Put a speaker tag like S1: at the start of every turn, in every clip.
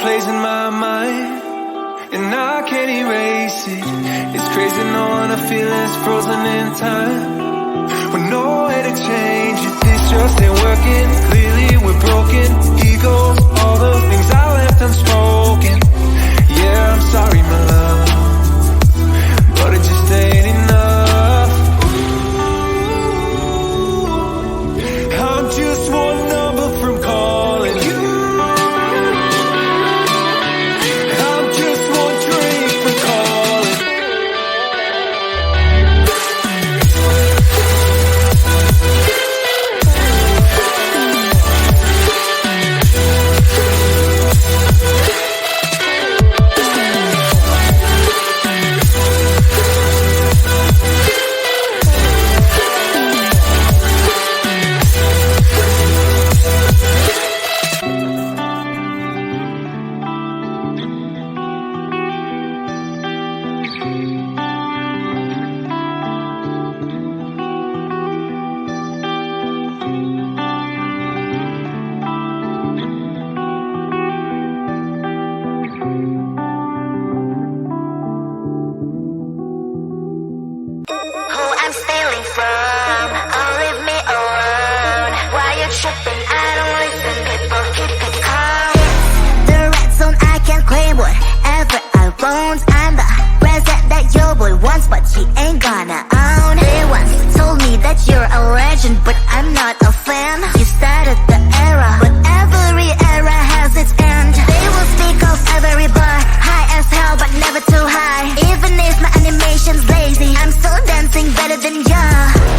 S1: plays in my mind, and I can't erase it. It's crazy knowing the feeling's frozen in time, with no way to change it. This just ain't working. Clearly we're broken. Egos, all the things I left unspoken. Yeah, I'm sorry, my love, but it just ain't enough. I'm just one number from calling you. I'm just one drink from calling.
S2: Who I'm stealing from? Oh, leave me alone. Why you tripping? I don't listen. People keep it calm. The red zone, I can claim whatever I want. I'm the present that your boy wants, but he ain't gonna own. They once told me that you're a legend, but I'm not a fan. You started the era, but every era has its end. They will speak of every bar, high as hell, but never too high. Even if my animation's lazy, I'm still dancing better than ya.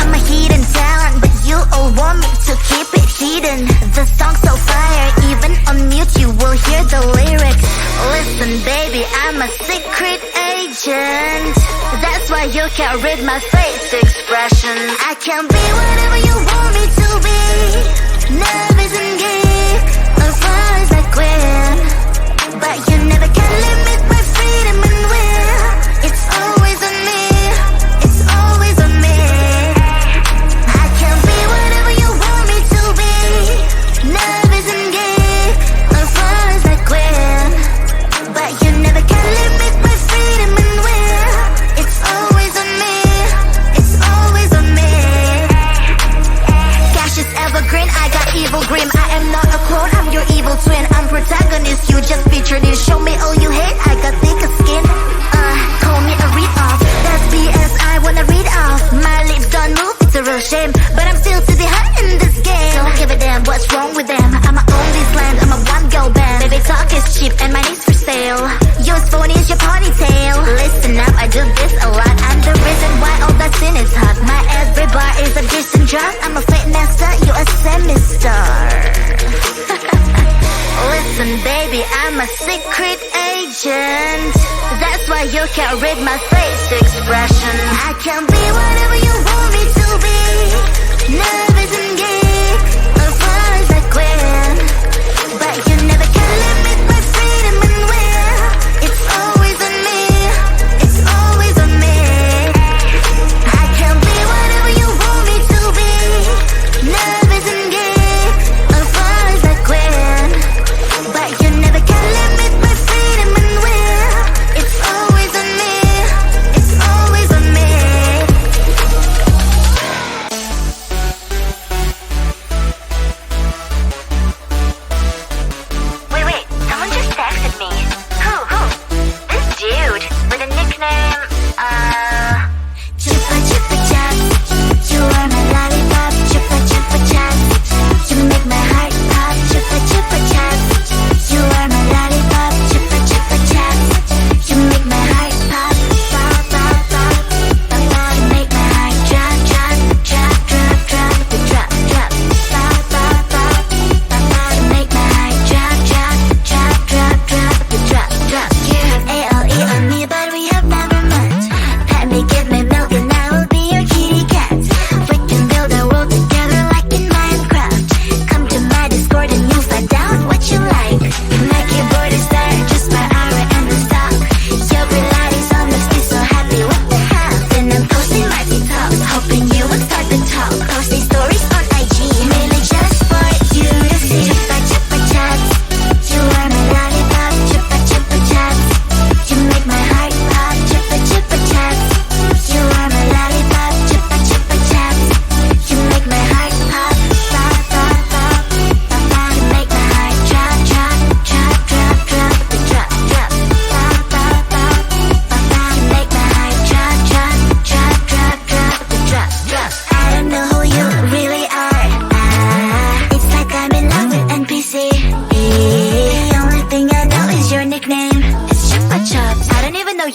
S2: I'm a hidden talent, but you all want me to keep it hidden. The song's so fire, even on mute you will hear the lyrics. Listen baby, I'm a secret agent. That's why you can't read my face expression. I can be whatever you want me to be. Nervous and gay, as far as I quit. But you never can limit my freedom and will. It's always on me, it's always on me. I can be whatever you want me to be. Nervous and gay, as far as I quit. But you never can limit my freedom and will. It's always on me, it's always on me. Cash is evergreen, I got evil grim. I am not a clone, I'm your evil twin. I'm protagonist, you just featured in. Show me all you hate, I got thicker skin. Call me a read-off, that's BS I wanna read off. My lips don't move, it's a real shame, but I'm still to the high in this game. Don't give a damn what's wrong with them. I'ma own this land, I'm a one-girl band. Baby talk is cheap and my name's for sale. Yours phone is your ponytail. Listen up, I do this a lot. I'm the reason why all that sin is hot. My every bar is a decent drop. I'm a fake master, you a semi-star. Listen baby, I'm a secret agent. That's why you can't read my face expression. I can be whatever you want me to be. Nervous and gay, as far as I quit. But you never can limit my freedom and will. It's always on me, it's always on me. I can be whatever you want me to be. Nervous and gay, as far as I quit. But you never can limit my freedom and will. It's always on me, it's always on me.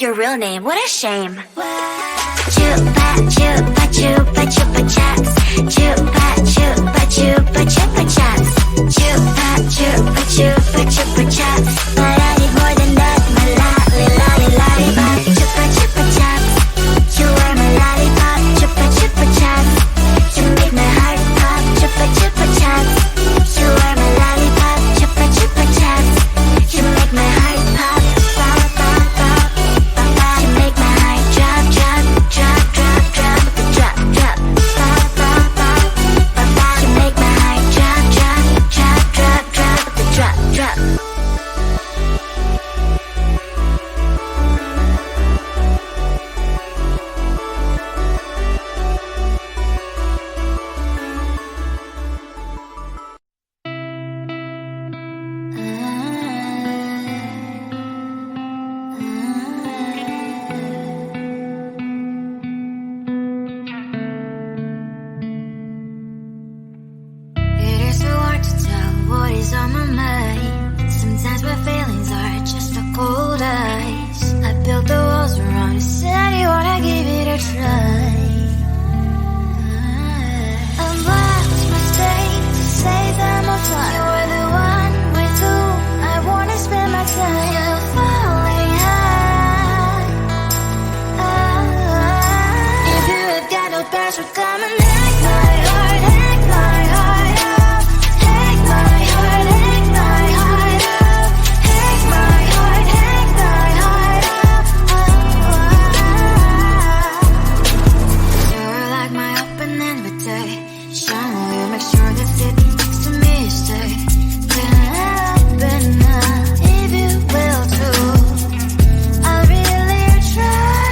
S2: your real name, what a shame. Chupa chupa chupa chupa chaps. Chupa chupa chupa chupa chaps. Chupa chupa chupa chupa chaps. But I need more than that, my lollipop. Chupa chupa chaps. You are my lollipop. Chupa chupa chaps. You make my heart pop. Chupa chupa chaps. You are my lollipop. Chupa chupa chaps. You make my heart pop. Pop pop pop pop pop. You make my heart drop drop drop drop drop drop drop. Pop pop pop pop pop. You make my heart drop drop drop drop drop drop drop. It is so hard to tell what is on my mind. Sometimes my feelings are just a cold ice. I built the walls around you, said you wanna give it a try. I'm lost my state to say that I'm fine. You are the one with whom I wanna spend my time. You're falling high. If you have got no passion, come and hack my heart, hack my heart up. Hack my heart, hack my heart up. Hack my heart, hack my heart up. You're like my open invitation. Will you make sure that sit next to me stay? Can I open up if you will too? I'll really try.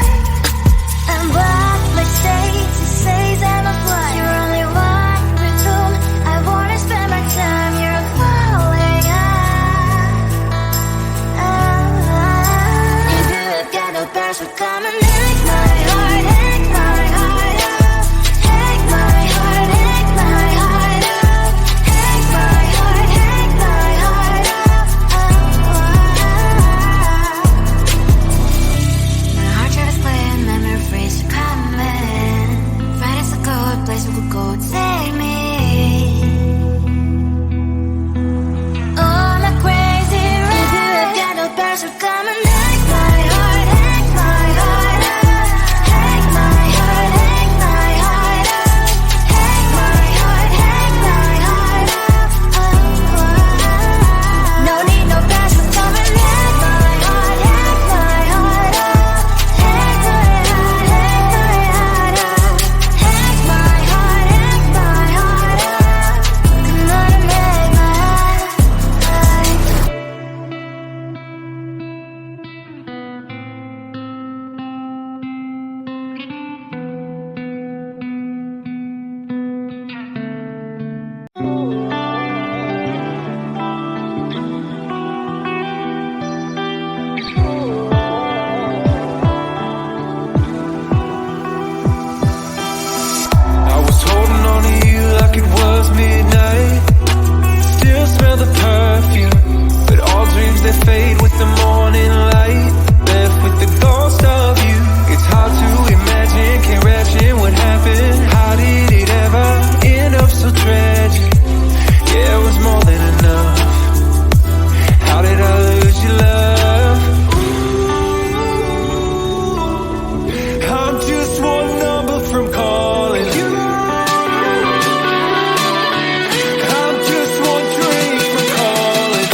S2: And what my state to say that I'm fly. You're only one with whom I wanna spend my time. You're falling high. If you have got no passion, come and hack my heart, hack my heart up. Hack my heart, hack my heart up. Hack my heart, hack my heart up. My heart tries playing memory freeze coming. Find us a good place we could go, take me. Oh, I'm not crazy, right? If you have got no passion, come and hack my heart, hack my heart up. Hack my heart, hack my heart up. Hack my heart, hack my heart up. No need no passion, come and hack my heart, hack my heart up. Hack my heart, hack my heart up. Hack my heart, hack my heart up. Come on and make my heart.
S1: I was holding on to you like it was midnight. Still smell the perfume, but all dreams they fade with the morning light. Left with the ghost of you. It's hard to imagine, can't imagine what happened. How did it ever end up so tragic? Yeah, it was more than enough. How did I lose your love? I'm just one number from calling you. I'm just one dream from calling.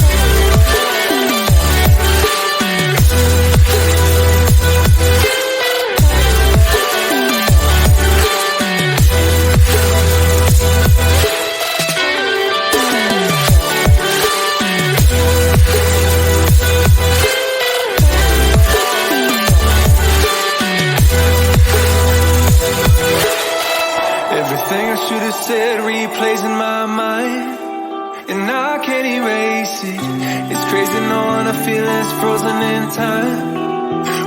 S1: Everything I should have said replays in my mind, and I can't erase it. It's crazy knowing our feelings frozen in time,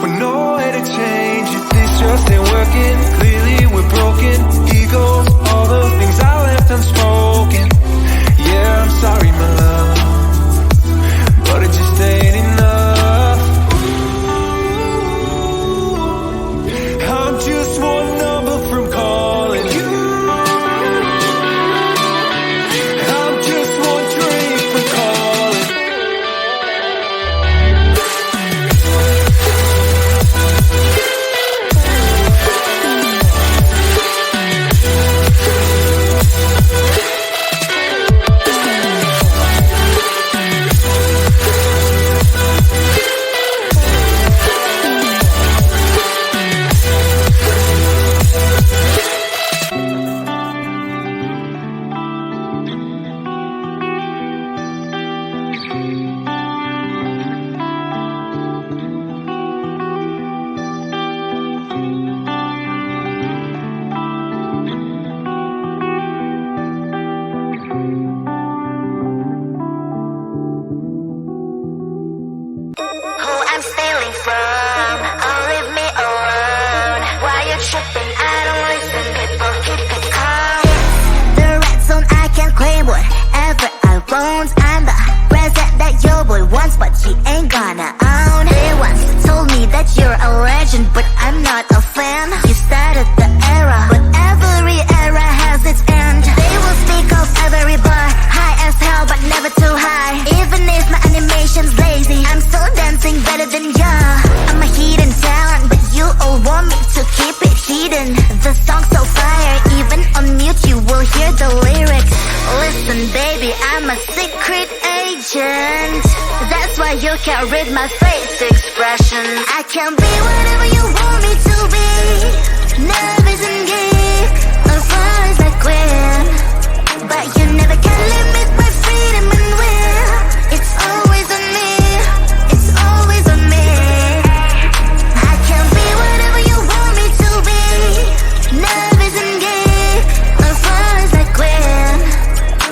S1: with no way to change it. This just ain't working. Clearly we're broken. Egos, all the things I left unspoken. Yeah, I'm sorry, my love, but it just ain't enough.
S2: you can't read my face expression. I can be whatever you want me to be. Nervous and geek, or flies like Gwen. But you never can limit my freedom and will. It's always on me, it's always on me. I can be whatever you want me to be. Nervous and geek, or flies like Gwen.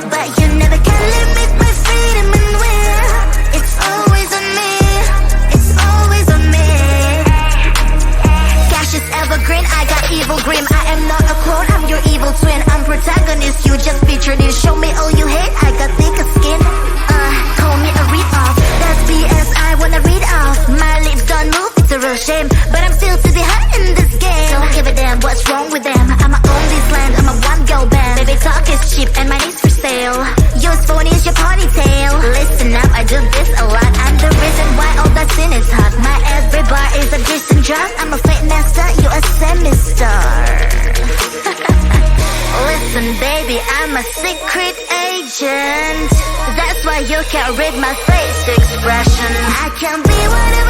S2: But you never can limit my freedom and will. It's always on me, it's always on me. Cash is evergreen, I got evil grim. I am not a clone, I'm your evil twin. I'm protagonist, you just featured in. Show me all you hate, I got thicker skin. Call me a read-off, that's BS, I wanna read off. My lips don't move, it's a real shame. But I'm still to be hot in this game. Don't give a damn what's wrong with them. I'ma own this land, I'm a one-girl band. Baby talk is cheap and money's for sale. Yours phone is your ponytail. Listen up, I do this a lot. I'm the reason why all that sin is hot. My every bar is a decent drop. I'm a fake master, you a semi-star. Listen baby, I'm a secret agent. That's why you can't read my face expression. I can be whatever